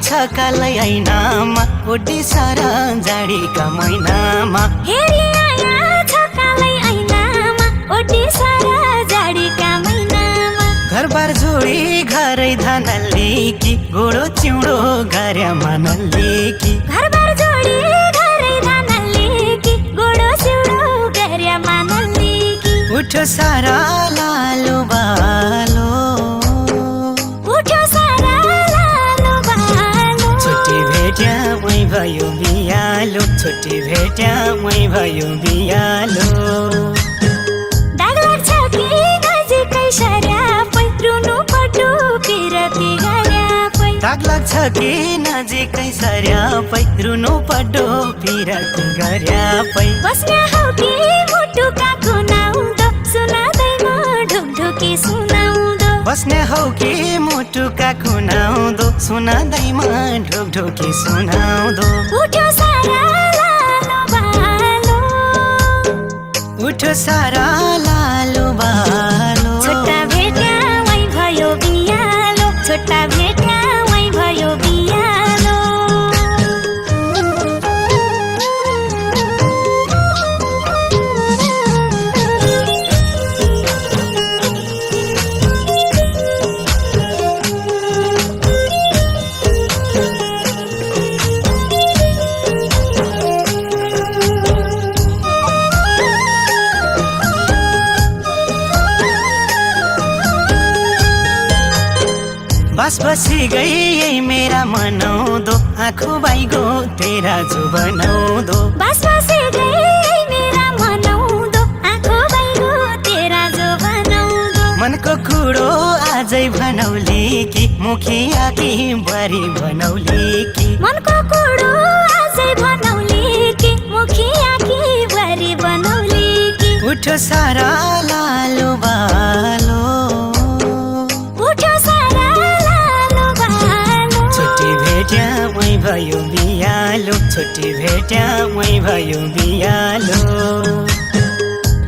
छकालै ऐनामा OD सारा जाडीका महिनामा हेरी आया छकालै ऐनामा ओडी सारा जाडीका महिनामा घरबार जोडी घरै धानले कि गोडो चिउँडो गर्यामा नल्ले कि घरबार जोडी घरै धानले कि गोडो चिउँडो गर्यामा नल्ले कि उठो सारा लालो बालो उठो सारा लालो बालो छुट्टी भेट्या मै भयो बियालो छुट्टी भेट्या मै भयो बियालो दाग लाग्छ कि नजिकै सर्यापै रुनु पटु पिरती गर्यापै दाग लाग्छ कि नजिकै सर्यापै रुनु पड्डो पिरती गर्यापै बस्ने हौ कि मुटुका कुनाउँदो सुनादैमा ढुकढुकी सुनाउँदो बस्ने हौ कि मुटुका कुनाउँदो सुनादैमा ढुकढुकी सुनाउँदो उठो सारा लालो बालो उठो सारा लालो बालो छोटा भेट्या मै भयो बियालो छोटा भेट्या मै भयो बियालो बस बसी गई यही मेरा मनाउँदो आँखो बाइगो तेरा जो बनाउँदो बस बसी गई मेरा मनाउँदो आँखो बाइगो तेरा जो बनाउँदो मनको कुरो आजै भनौली कि मुखिया कि बरी बनौली कि मनको कुरो आजै बनौली कि मुखिया कि बरी बनौली कि उठो सारा लालो बालो उठो सारा लालो बालो छुट्टी भेट्या मै भयो बियालो छुट्टी भेट्या मै भयो बियालो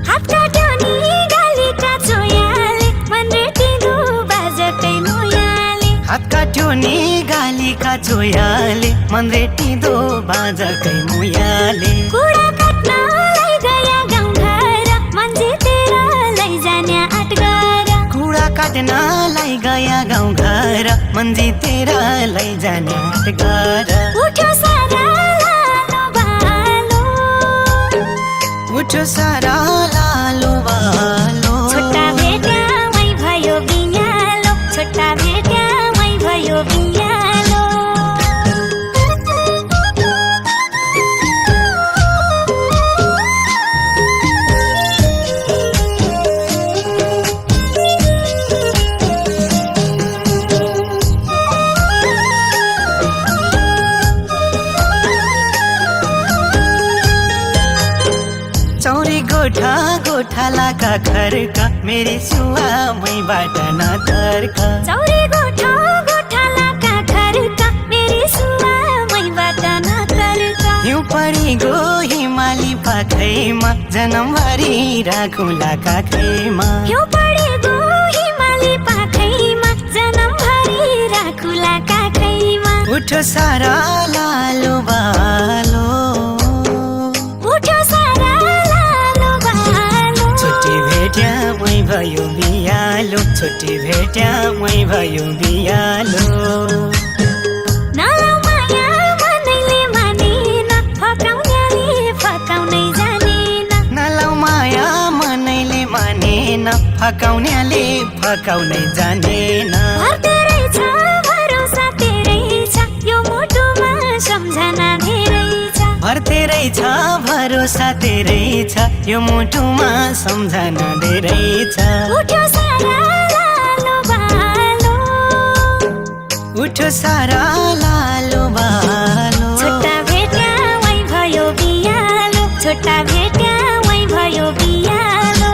हात काट्यो नि गालीका चोयाले मन रेटिँदो बाजकै मोयाले हात काट्यो नि गालीका चोयाले मन रेटिँदो बाजाकै मुयाले कुडा काट्न लैगया गाउँघर मन जितेर लैजाने आँट गर कुडा काट्नलाई गया गाउँघर मन जितेर लैजाने आँट गर उठो सारा लालो बालो उठो सारा लालो बालो छोटा भेट्या मै भयो बियालो छोटा भेट्या मै भयो बियालो चौरी गोठा गोठालाका घरका मेरी सुवा मैबाट नतर्का चौरी गोठा गोठालाका घरका मेरी सुवा मैबाट नतर्का हिउँ परी गो हिमाली पाखैमा जनमभरि राखुला काखैमा हिउँ परी गो हिमाली पाखैमा जनमभरि राखुला काखैमा उठो सारा लालो बालो उठो सारा लालो बालो छुट्टी भेट्या मै भयो बियालो छुट्टी भेट्या मै भयो बियालो नलाउ माया मनैले मानेन फकाउनेले फकाउनै जानेन नलाउ माया मनैले मानेन फकाउनेले फकाउनै जानेन भर्ते रहेछ भरोसा तेरै छ यो मुटुमा सम्झना धेरै छ भर्ते रहेछ भरोसा तेरै छ यो मुटुमा सम्झना धेरै छ उठो सारा लालो बालो उठो सारा लालो बालो छोटा भेट्या मै भयो बियालो छोटा भेट्या मै भयो बियालो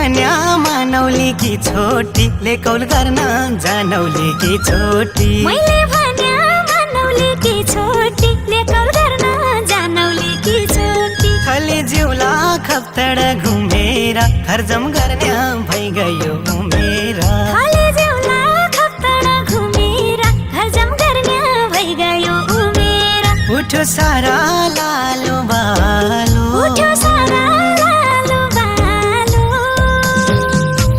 भन्या मानौली कि छोटी लेकौल गर्न जानौली कि छोटी मैले भन्या मानौली कि छोटी लेकौल गर्न जानौली कि छोटी थली जिउला खप्तड घुमेर खर्जम गर्ने भइगयो उमेर थली जिउला खप्तड घुमेर खर्जम गर्ने भइगयो उमेर उठो सारा लालो बालो उठो सारा लालो बालो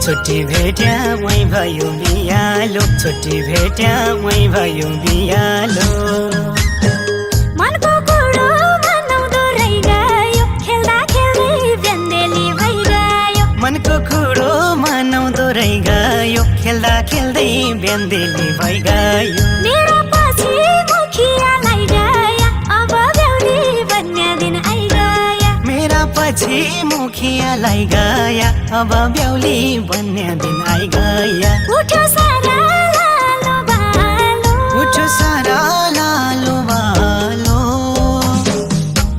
छुट्टी भेट्या मै भयो बियालो छुट्टी भेट्या मै भयो बियालो मनको कुरो मनाउँदो रहिगयो खेल्दा खेल्दै बेन्देली भइगयो मनको कुरो मनाउँदो रहिगयो खेल्दा खेल्दै बेन्देली भइगयो मेरो पछि मुखियालाई गया अब बेहुली बन्ने दिन आइगया मेरा पछि मुखियालाई गया अब बेहुली बन्ने दिन आइगया उठो सारा लालो बालो उठो सारा लालो बालो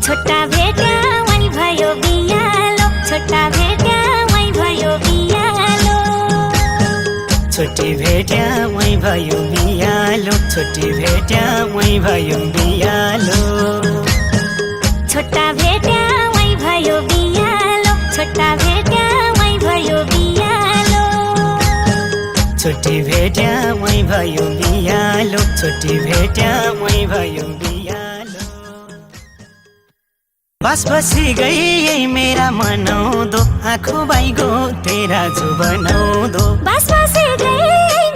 छोटा भेट्या वही भयो बियालो छोटा भेट्या वही भयो बियालो छुट्टी भेट्या मै भयो बियालो छुट्टी भेट्या मै भयो बियालो छोटा भेट्या वही भयो बियालो छोटा भेट्या वही भयो बियालो छुट्टी भेट्या मै भयो बियालो छुट्टी भेट्या मै भयो बियालो बस बसी गई यही मेरा मनाउँदो आँखो बाइगो तेरा जो बनाउँदो बस बसी गई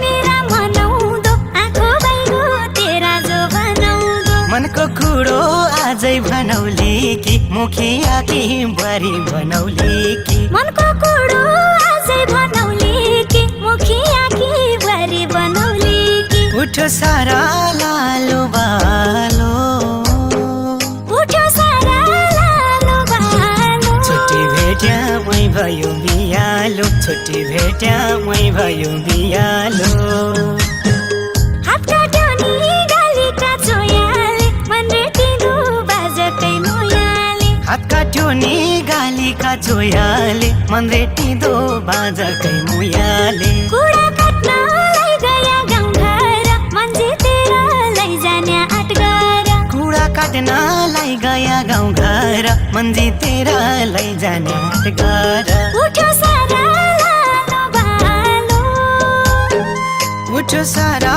मेरा मनाउँदो आँखो बाइगो तेरा जो बनाउँदो मनको कुरो आजै बनौली कि मुखिया कि बुहारी बनौली कि मनको कुरो आजै बनौली कि मुखिया कि बुहारी बनौली कि उठो सारा लालो बालो उठो सारा लालो बालो छुट्टी भेट्या मै भयो बियालो छुट्टी भेट्या मै भयो बियालो हात काट्यो नि गालीका चोयाले मन रेटिँदो बाजकै मोयाले हात काट्यो नि गालीका चोयाले मन रेटिँदो बाजाकै मुयाले कुडा काट्नलाई गया गाउँघर मन जितेर लैजाने आँट गर कुडा काट्नलाई गया गाउँघर मन जितेर लैजाने आँट गर उठो सारा लालो बालो उठो सारा